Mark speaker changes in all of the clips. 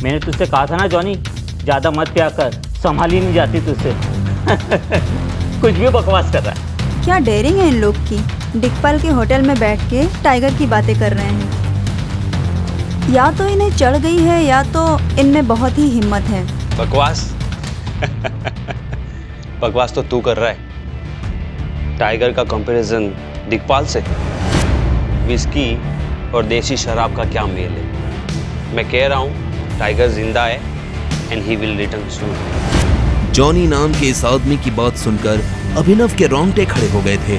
Speaker 1: मैंने तुझसे कहा था ना जॉनी, ज़्यादा मत प्यार कर, संभाली नहीं जाती तुझसे। कुछ भी बकवास कर रहा है।
Speaker 2: क्या डेयरिंग है इन लोग की, दिखपाल के होटल में बैठ के टाइगर की बातें कर रहे हैं। या तो इन्हें चढ़ गई है या तो इनमें बहुत ही हिम्मत है।
Speaker 3: बकवास? बकवास तो तू कर रहा है। टाइगर का कंपैरिजन दिखपाल से? विस्की और देसी शराब का क्या मेल है? मैं कह रहा हूँ टाइगर जिंदा है and he will return soon.
Speaker 4: Johnny नाम के इस आदमी की बात सुनकर अभिनव के रोंगटे खड़े हो गए थे।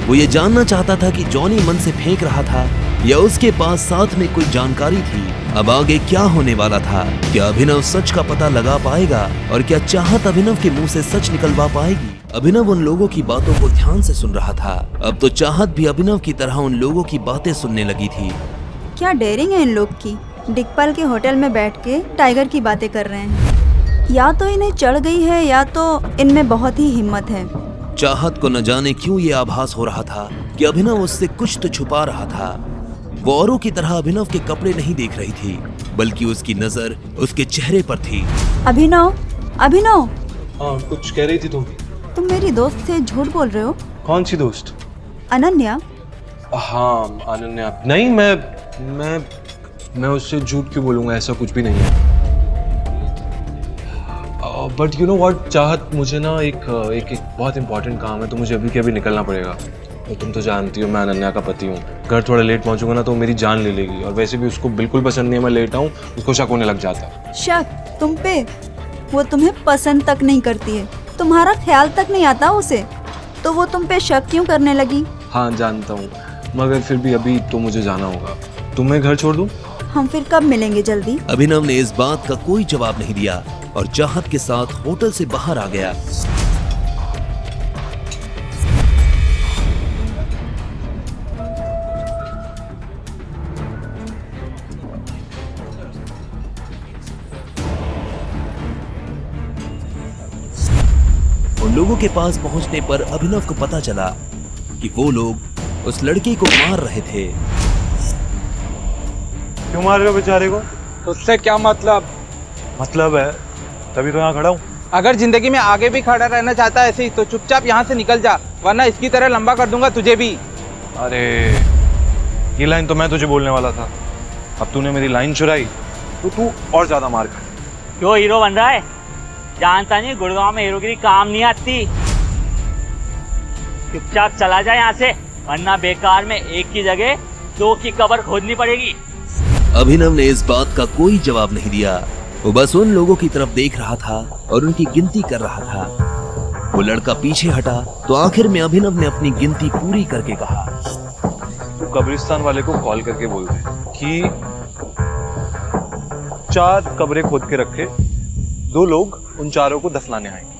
Speaker 4: वो ये जानना चाहता था कि जॉनी मन से फेंक रहा था या उसके पास साथ में कोई जानकारी थी। अब आगे क्या होने वाला था? क्या अभिनव सच का पता लगा पाएगा और क्या चाहत अभिनव के मुंह से सच निकलवा पाएगी? अभिनव उन लोगों की बातों को ध्यान से सुन रहा था। अब तो चाहत भी अभिनव की तरह उन लोगों की बातें सुनने लगी थी।
Speaker 2: क्या डेयरिंग है इन लोग की, दिखपाल के होटल में बैठ के टाइगर की बातें कर रहे हैं। या तो इन्हें चढ़ गई है या तो इनमें बहुत ही हिम्मत है।
Speaker 4: चाहत को न जाने क्यों ये आभास हो रहा था कि अभिनव उससे कुछ तो छुपा रहा था। वो औरों की तरह अभिनव के कपड़े नहीं देख रही थी, बल्कि उसकी नजर उसके चेहरे पर थी।
Speaker 2: अभिनव, अभिनव।
Speaker 5: हाँ, कुछ कह रही थी तुम?
Speaker 2: तुम मेरी दोस्त से झूठ बोल रहे हो।
Speaker 5: कौन सी दोस्त?
Speaker 2: अनन्या।
Speaker 5: हाँ, अनन्या। नहीं, मैं उससे झूठ क्यों बोलूँगा, ऐसा कुछ भी नहीं है। बट यू नो व्हाट चाहत, मुझे ना एक बहुत इंपॉर्टेंट काम है, तो मुझे अभी के अभी निकलना पड़ेगा। और तुम तो जानती हो मैं अनन्या का पति हूँ। घर थोड़ा लेट पहुँचूंगा ना तो मेरी जान ले लेगी, और वैसे भी उसको बिल्कुल पसंद नहीं है मैं लेट आऊँ, उसको शक होने लग जाता है।
Speaker 2: शक तुम पे? वो तुम्हें पसंद तक नहीं करती है, तुम्हारा ख्याल तक नहीं आता उसे, तो वो तुम पे शक क्यों करने लगी?
Speaker 5: हाँ जानता हूँ, मगर फिर भी अभी तो मुझे जाना होगा। तुम्हें घर छोड़ दूँ?
Speaker 2: हम फिर कब मिलेंगे जल्दी?
Speaker 4: अभिनव ने इस बात का कोई जवाब नहीं दिया और चाहत के साथ होटल से बाहर आ गया। उन लोगों के पास पहुंचने पर अभिनव को पता चला कि वो लोग उस लड़के को मार रहे थे।
Speaker 5: क्यों मार रहे हो बेचारे को?
Speaker 6: तो उससे क्या मतलब?
Speaker 5: मतलब है तभी तो यहाँ खड़ा हूँ।
Speaker 6: अगर जिंदगी में आगे भी खड़ा रहना चाहता है ऐसे ही, तो चुपचाप यहाँ से निकल जा, वरना इसकी तरह लंबा कर दूंगा तुझे भी।
Speaker 5: अरे ये लाइन तो मैं तुझे बोलने वाला था, अब तूने मेरी लाइन चुराई तो तू और ज्यादा मार खा।
Speaker 1: क्यों हीरो बन रहा है? जानता नहीं गुड़गांव में हीरोगिरी काम नहीं आती। चुपचाप चला जाए यहाँ से, वरना बेकार में एक की जगह दो की कब्र खोदनी पड़ेगी।
Speaker 4: अभिनव ने इस बात का कोई जवाब नहीं दिया। वो बस उन लोगों की तरफ देख रहा था और उनकी गिनती कर रहा था। वो लड़का पीछे हटा तो आखिर में अभिनव ने अपनी गिनती पूरी करके कहा,
Speaker 5: तो कब्रिस्तान वाले को कॉल करके बोल दे कि 4 कब्रें खोद के रखे, 2 लोग उन चारों को दफनाने आएंगे।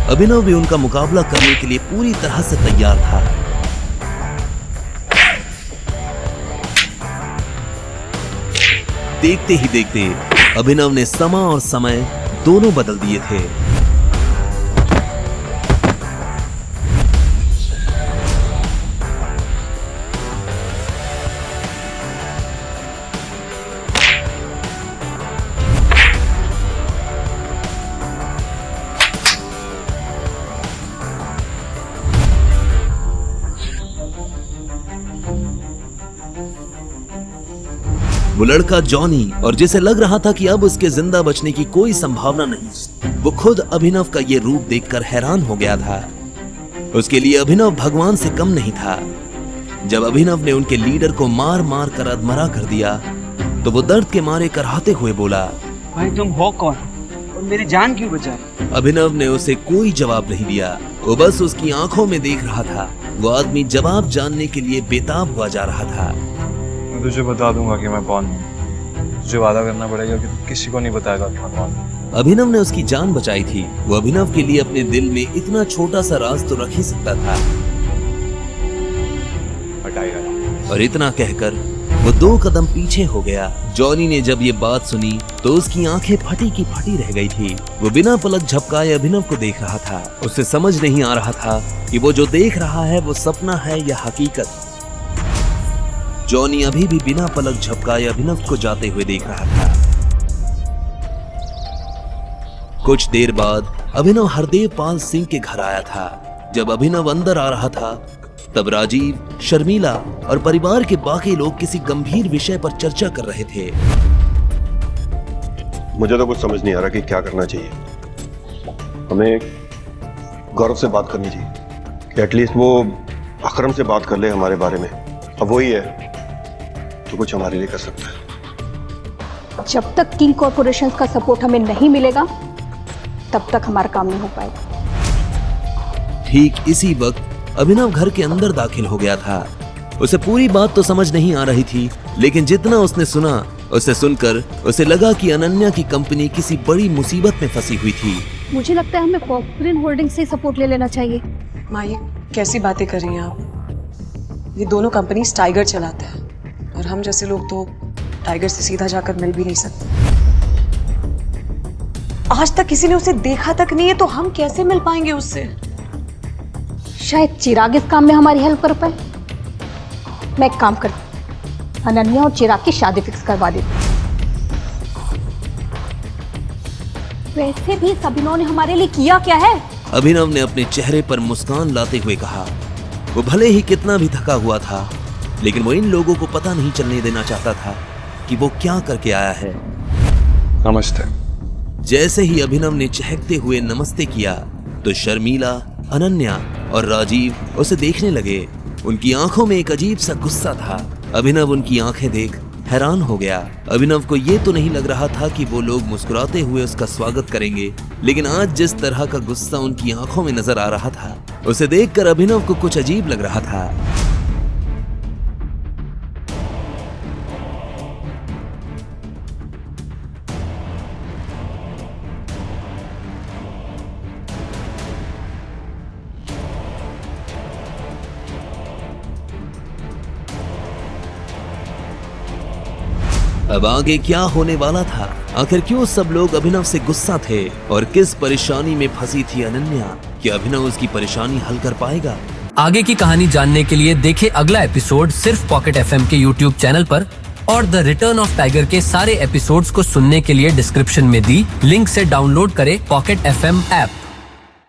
Speaker 4: अभिनव भी उनका मुकाबला करने के लिए पूरी तरह से तैयार था। देखते ही देखते अभिनव ने समा और समय दोनों बदल दिए थे। वो लड़का जॉनी, और जिसे लग रहा था कि अब उसके जिंदा बचने की कोई संभावना नहीं, वो खुद अभिनव का ये रूप देखकर हैरान हो गया था। उसके लिए अभिनव भगवान से कम नहीं था। जब अभिनव ने उनके लीडर को मार मार कर अधमरा कर दिया तो वो दर्द के मारे कराहते हुए बोला,
Speaker 6: भाई तुम हो कौन और मेरी जान क्यों बचाई?
Speaker 4: अभिनव ने उसे कोई जवाब नहीं दिया। वो बस उसकी आंखों में देख रहा था। वो आदमी जवाब जानने के लिए बेताब हुआ जा रहा था।
Speaker 5: मैं तुझे बता दूंगा कि मैं कौन हूँ। तुझे वादा करना पड़ेगा कि तू किसी को नहीं बताएगा कि मैं कौन हूँ।
Speaker 4: अभिनव ने उसकी जान बचाई थी। वो अभिनव के लिए अपने दिल में इतना छोटा सा राज तो रख ही सकता था। और इतना कहकर वो 2 कदम पीछे हो गया। जॉनी ने जब ये बात सुनी तो उसकी आंखें फटी की फटी रह गई थी। वो बिना पलक झपकाए अभिनव को देख रहा था। उसे समझ नहीं आ रहा था कि वो जो देख रहा है वो सपना है या हकीकत। जॉनी अभी भी बिना पलक झपकाए अभिनव को जाते हुए देख रहा था। कुछ देर बाद अभिनव हरदेव पाल सिंह के घर आया था। जब अभिनव अंदर आ रहा था तब राजीव, शर्मिला और परिवार के बाकी लोग किसी गंभीर विषय पर चर्चा कर रहे थे।
Speaker 7: मुझे तो कुछ समझ नहीं आ रहा कि क्या करना चाहिए। हमें गौरव से बात करनी चाहिए कि एटलीस्ट वो अकरम से बात कर ले हमारे बारे में। अब वही है तो कुछ हमारे लिए कर सकता है।
Speaker 8: जब तक किंग कॉर्पोरेशन का सपोर्ट हमें नहीं मिलेगा तब तक हमारा काम नहीं हो पाएगा।
Speaker 4: ठीक इसी वक्त अभिनव घर के अंदर दाखिल हो गया था। उसे पूरी बात तो समझ नहीं आ रही थी, लेकिन जितना उसने सुना उसे सुनकर उसे लगा कि अनन्या की कंपनी किसी बड़ी मुसीबत में फंसी हुई थी।
Speaker 8: मुझे लगता है हमें पॉपुलर होल्डिंग से सपोर्ट ले लेना चाहिए।
Speaker 9: माँ, ये कैसी बातें कर रही हैं आप? ये दोनों कंपनी टाइगर चलाते हैं और हम जैसे लोग तो टाइगर से सीधा जाकर मिल भी नहीं सकते। आज तक किसी ने उसे देखा तक नहीं है, तो हम कैसे मिल पाएंगे उससे?
Speaker 8: शायद चिराग इस काम में हमारी हेल्प कर पाए। मैं एक काम करती, अनन्या और चिराग की शादी फिक्स करवा देती। वैसे भी सभी ने हमारे लिए किया क्या है?
Speaker 4: अभिनव ने अपने चेहरे पर मुस्कान लाते हुए कहा। वो भले ही कितना भी थका हुआ था, लेकिन वो इन लोगों को पता नहीं चलने देना चाहता था कि वो क्या करके आया है।
Speaker 5: नमस्ते।
Speaker 4: जैसे ही अभिनव ने चहकते हुए नमस्ते किया तो शर्मिला, अनन्या और राजीव उसे देखने लगे। उनकी आंखों में एक अजीब सा गुस्सा था। अभिनव उनकी आंखें देख हैरान हो गया। अभिनव को ये तो नहीं लग रहा था कि वो लोग मुस्कुराते हुए उसका स्वागत करेंगे, लेकिन आज जिस तरह का गुस्सा उनकी आंखों में नजर आ रहा था, उसे देखकर अभिनव को कुछ अजीब लग रहा था। अब आगे क्या होने वाला था? आखिर क्यों सब लोग अभिनव से गुस्सा थे और किस परेशानी में फंसी थी अनन्या? क्या अभिनव उसकी परेशानी हल कर पाएगा?
Speaker 10: आगे की कहानी जानने के लिए देखें अगला एपिसोड सिर्फ पॉकेट एफएम के यूट्यूब चैनल पर, और द रिटर्न ऑफ टाइगर के सारे एपिसोड्स को सुनने के लिए डिस्क्रिप्शन में दी लिंक से डाउनलोड करें पॉकेट एफएम ऐप।